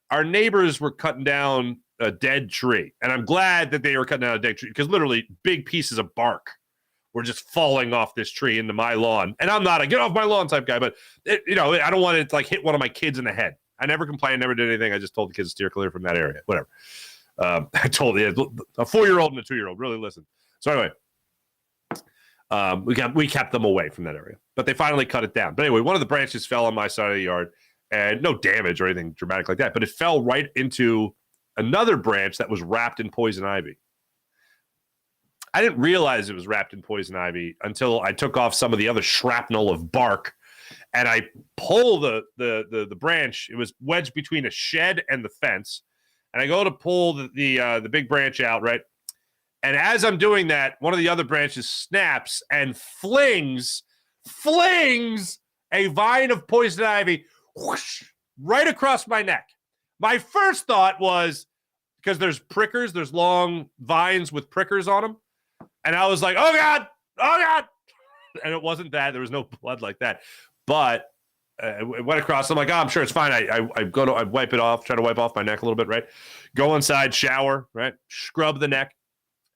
Our neighbors were cutting down a dead tree. And I'm glad that they were cutting down a dead tree because literally big pieces of bark were just falling off this tree into my lawn. And I'm not a get off my lawn type guy, but I don't want it to like hit one of my kids in the head. I never complained, never did anything. I just told the kids to steer clear from that area. Whatever. I told a 4-year-old and a 2-year-old really listen. So anyway, we kept them away from that area, but they finally cut it down. But anyway, one of the branches fell on my side of the yard, and no damage or anything dramatic like that, but it fell right into another branch that was wrapped in poison ivy. I didn't realize it was wrapped in poison ivy until I took off some of the other shrapnel of bark, and I pull the branch. It was wedged between a shed and the fence, and I go to pull the big branch out, right? And as I'm doing that, one of the other branches snaps and flings a vine of poison ivy whoosh, right across my neck. My first thought was, because there's prickers, there's long vines with prickers on them. And I was like, oh God. And it wasn't that. There was no blood like that. But it went across. I'm like, oh, I'm sure it's fine. I wipe it off, try to wipe off my neck a little bit, right? Go inside, shower, right? Scrub the neck.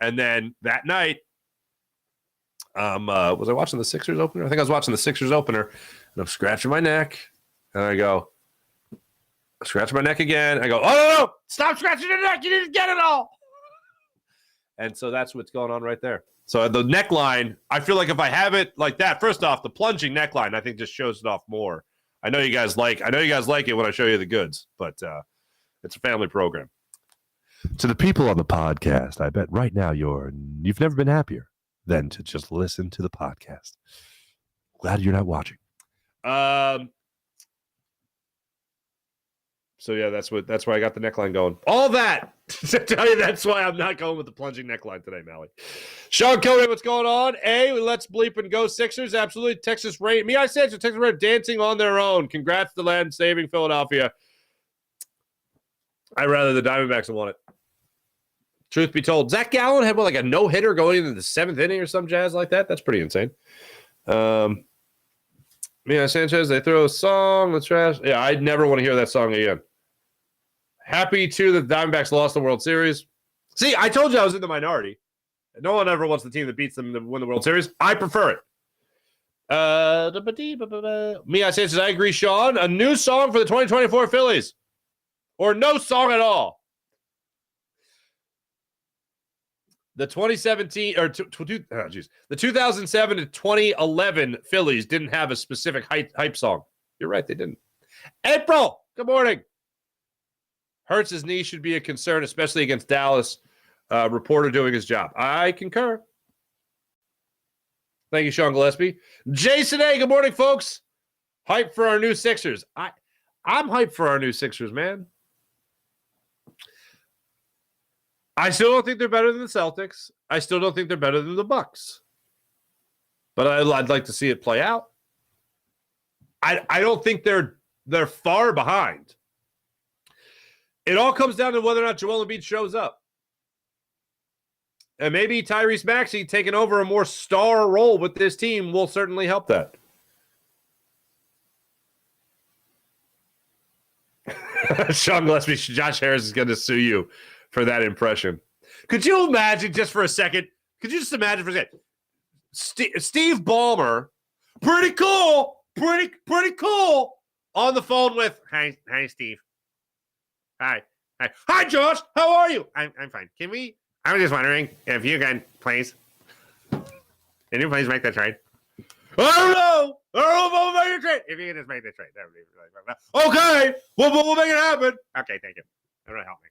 And then that night, was I watching the Sixers opener? I think I was watching the Sixers opener, and I'm scratching my neck. And I go, scratch my neck again. I go, oh, no, stop scratching your neck. You didn't get it all. And so that's what's going on right there. So the neckline, I feel like if I have it like that, first off, the plunging neckline, I think just shows it off more. I know you guys like it when I show you the goods, but it's a family program. To the people on the podcast, I bet right now you've never been happier than to just listen to the podcast. Glad you're not watching. So yeah, that's why I got the neckline going. All that to tell you that's why I'm not going with the plunging neckline today, Mally. Sean Cody, what's going on? Let's bleep and go Sixers. Absolutely. Texas Rain. I said so. Texas Rain dancing on their own. Congrats to land saving Philadelphia. I'd rather the Diamondbacks have won it. Truth be told, Zach Gallen had like a no-hitter going into the 7th inning or some jazz like that. That's pretty insane. Mia Sanchez, they throw a song, the trash. Yeah, I'd never want to hear that song again. Happy too that the Diamondbacks lost the World Series. See, I told you I was in the minority. No one ever wants the team that beats them to win the World Series. I prefer it. Mia Sanchez, I agree, Sean. A new song for the 2024 Phillies. Or no song at all. The 2017 or the 2007 to 2011 Phillies didn't have a specific hype song. You're right, they didn't. April, good morning. Hurts' knee should be a concern, especially against Dallas. Reporter doing his job. I concur. Thank you, Sean Gillespie. Jason A, good morning, folks. Hype for our new Sixers. I'm hyped for our new Sixers, man. I still don't think they're better than the Celtics. I still don't think they're better than the Bucks. But I'd like to see it play out. I don't think they're far behind. It all comes down to whether or not Joel Embiid shows up. And maybe Tyrese Maxey taking over a more star role with this team will certainly help that. Sean Gillespie, Josh Harris is going to sue you for that impression. Could you imagine just for a second? Could you just imagine for a second? Steve Ballmer, pretty cool, pretty cool, on the phone with, hi, Steve. Hi, Josh. How are you? I'm fine. I was just wondering if you can please make that trade? I don't know if I'll make a trade. If you can just make the trade, that would be really fun. Okay, we'll make it happen. Okay, thank you. That really helped me.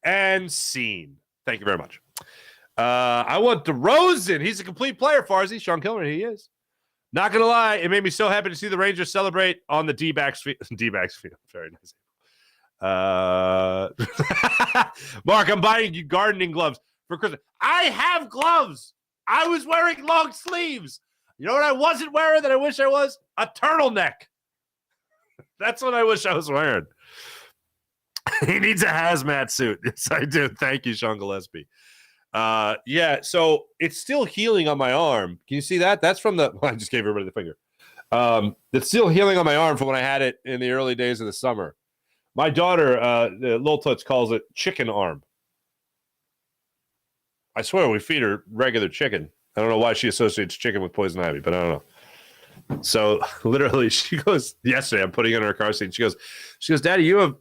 And scene. Thank you very much. I want DeRozan. He's a complete player, Farzy. Sean Kilmer, he is. Not going to lie, it made me so happy to see the Rangers celebrate on the D-backs field. D-backs field. Very nice. Mark, I'm buying you gardening gloves for Christmas. I have gloves. I was wearing long sleeves. You know what I wasn't wearing that I wish I was? A turtleneck. That's what I wish I was wearing. He needs a hazmat suit. Yes, I do. Thank you, Sean Gillespie. Yeah, so it's still healing on my arm. Can you see that? That's from the... I just gave everybody the finger. It's still healing on my arm from when I had it in the early days of the summer. My daughter, Lil Toots, calls it chicken arm. I swear we feed her regular chicken. I don't know why she associates chicken with poison ivy, but I don't know. So literally, she goes, yesterday, I'm putting in her car seat. She goes, Daddy, you have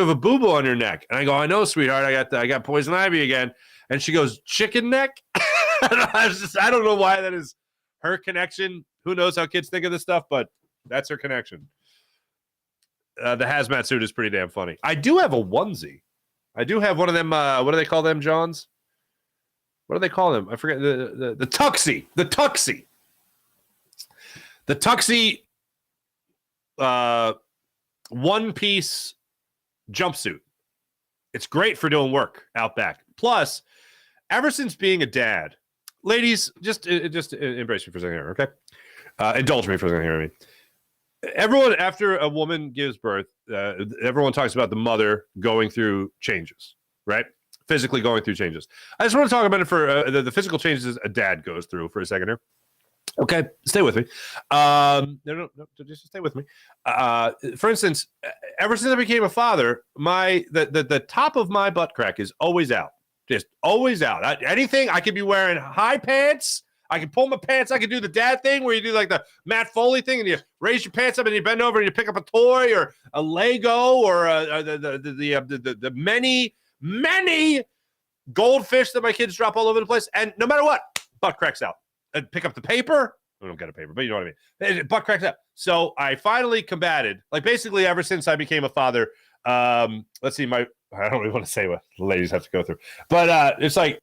a boo-boo on your neck. And I go, I know, sweetheart. I got poison ivy again. And she goes, chicken neck? I don't know why that is her connection. Who knows how kids think of this stuff, but that's her connection. The hazmat suit is pretty damn funny. I do have a onesie. I do have one of them. What do they call them, Johns? What do they call them? I forget. The tuxie. The tuxie. The tuxie one-piece jumpsuit. It's great for doing work out back. Plus, ever since being a dad, ladies, just embrace me for a second here, okay? Indulge me for a second here, I mean. Everyone, after a woman gives birth, everyone talks about the mother going through changes, right? Physically going through changes. I just want to talk about it for the physical changes a dad goes through for a second here. Okay, stay with me. No, just stay with me. For instance, ever since I became a father, the top of my butt crack is always out. Just always out. Anything, I could be wearing high pants. I can pull my pants. I can do the dad thing where you do like the Matt Foley thing and you raise your pants up and you bend over and you pick up a toy or a Lego or the many goldfish that my kids drop all over the place. And no matter what, butt cracks out. And pick up the paper. I don't get a paper, but you know what I mean. Butt cracks out. So I finally combated, like basically ever since I became a father. Let's see, I don't really want to say what ladies have to go through, but it's like,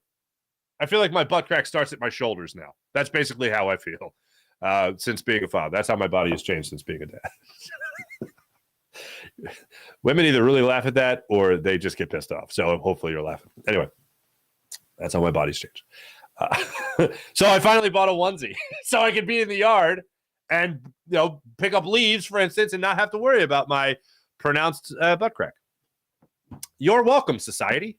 I feel like my butt crack starts at my shoulders now. That's basically how I feel since being a father. That's how my body has changed since being a dad. Women either really laugh at that or they just get pissed off. So hopefully you're laughing. Anyway, that's how my body's changed. So I finally bought a onesie so I could be in the yard and pick up leaves, for instance, and not have to worry about my pronounced butt crack. You're welcome, society.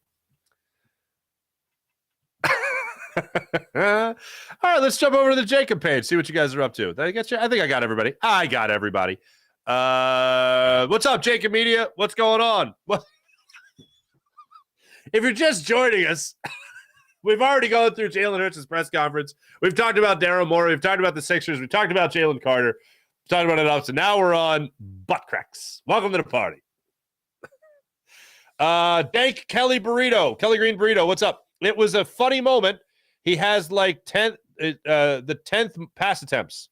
All right, let's jump over to the Jacob page, see what you guys are up to. Did I get you? I think I got everybody. I got everybody. What's up, Jacob Media? What's going on? Well, if you're just joining us, we've already gone through Jalen Hurts' press conference. We've talked about Daryl Morey. We've talked about the Sixers. We've talked about Jalen Carter. We've talked about it all. So now we're on butt cracks. Welcome to the party. Dank Kelly Green Burrito. What's up? It was a funny moment. He has like the 10th pass attempts.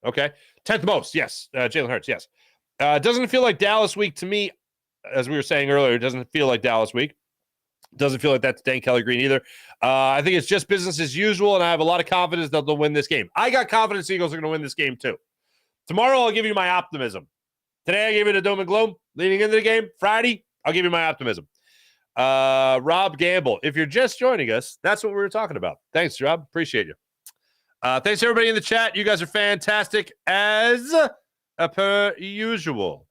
Okay. 10th most. Yes. Jalen Hurts. Yes. Doesn't feel like Dallas week to me, as we were saying earlier. Doesn't feel like Dallas week. Doesn't feel like that's Dank Kelly Green either. I think it's just business as usual, and I have a lot of confidence that they'll win this game. I got confidence the Eagles are going to win this game too. Tomorrow, I'll give you my optimism. Today, I gave it a doom and gloom leading into the game. Friday, I'll give you my optimism. Rob Gamble, if you're just joining us, that's what we were talking about. Thanks, Rob. Appreciate you. Thanks to everybody in the chat. You guys are fantastic as per usual.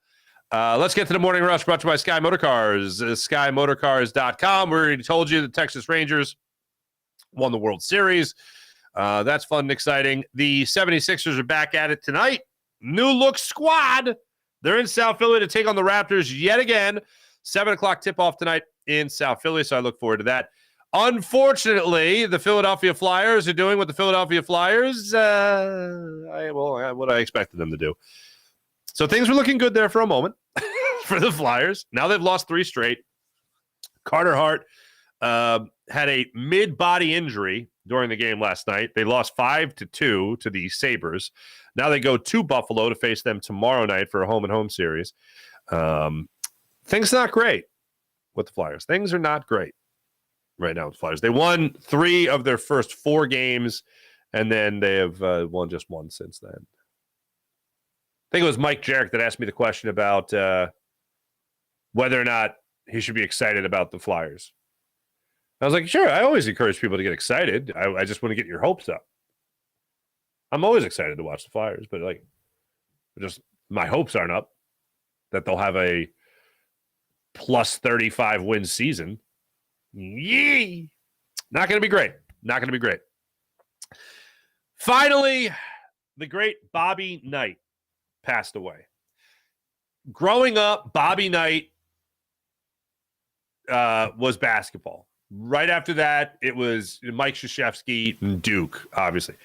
Let's get to the morning rush brought to you by Sky Motorcars, skymotorcars.com. We already told you the Texas Rangers won the World Series. That's fun and exciting. The 76ers are back at it tonight. New look squad. They're in South Philly to take on the Raptors yet again. 7 o'clock tip-off tonight in South Philly, so I look forward to that. Unfortunately, the Philadelphia Flyers are doing what the Philadelphia Flyers, what I expected them to do. So things were looking good there for a moment for the Flyers. Now they've lost 3 straight. Carter Hart had a mid-body injury during the game last night. They lost 5-2 to the Sabres. Now they go to Buffalo to face them tomorrow night for a home-and-home series. Things not great with the Flyers. Things are not great right now with the Flyers. They won 3 of their first 4 games, and then they have won just 1 since then. I think it was Mike Jarek that asked me the question about whether or not he should be excited about the Flyers. I was like, sure, I always encourage people to get excited. I just want to get your hopes up. I'm always excited to watch the Flyers, but just my hopes aren't up that they'll have a plus 35 win season. Yee! Not going to be great. Not going to be great. Finally, the great Bobby Knight passed away. Growing up, Bobby Knight was basketball. Right after that, it was Mike Krzyzewski and Duke, obviously.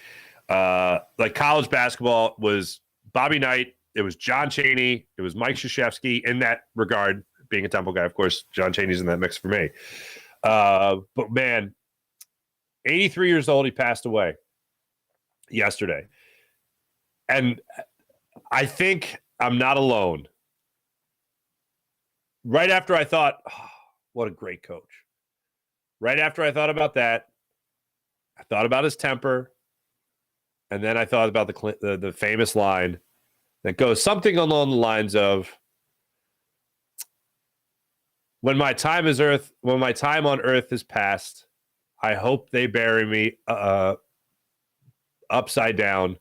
Like college basketball was Bobby Knight. It was John Chaney. It was Mike Krzyzewski in that regard. Being a Temple guy, of course, John Chaney's in that mix for me. But man, 83 years old, he passed away yesterday. And I think I'm not alone. Right after I thought, oh, what a great coach. Right after I thought about that, I thought about his temper. And then I thought about the famous line that goes something along the lines of, when my time on earth is past, I hope they bury me upside down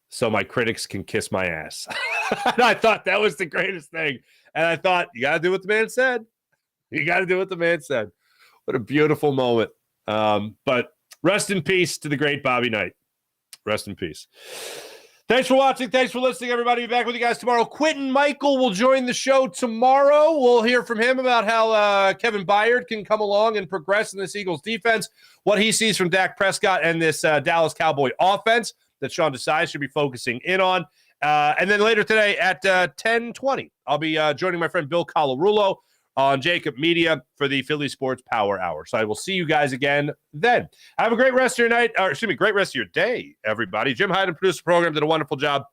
so my critics can kiss my ass. And I thought that was the greatest thing. And I thought, you got to do what the man said. You got to do what the man said. What a beautiful moment. But rest in peace to the great Bobby Knight. Rest in peace. Thanks for watching. Thanks for listening, everybody. Be back with you guys tomorrow. Quentin Michael will join the show tomorrow. We'll hear from him about how Kevin Byard can come along and progress in this Eagles defense, what he sees from Dak Prescott and this Dallas Cowboy offense that Sean Desai should be focusing in on. And then later today at 10:20, I'll be joining my friend Bill Colarulo on Jacob Media for the Philly Sports Power Hour. So I will see you guys again then. Have a great rest of your night, great rest of your day, everybody. Jim Hyden produced the program, did a wonderful job.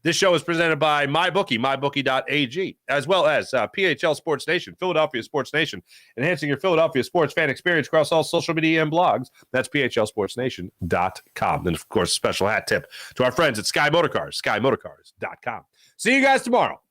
This show is presented by MyBookie, mybookie.ag, as well as PHL Sports Nation, Philadelphia Sports Nation, enhancing your Philadelphia sports fan experience across all social media and blogs. That's phlsportsnation.com. And, of course, special hat tip to our friends at Sky Motorcars, skymotorcars.com. See you guys tomorrow.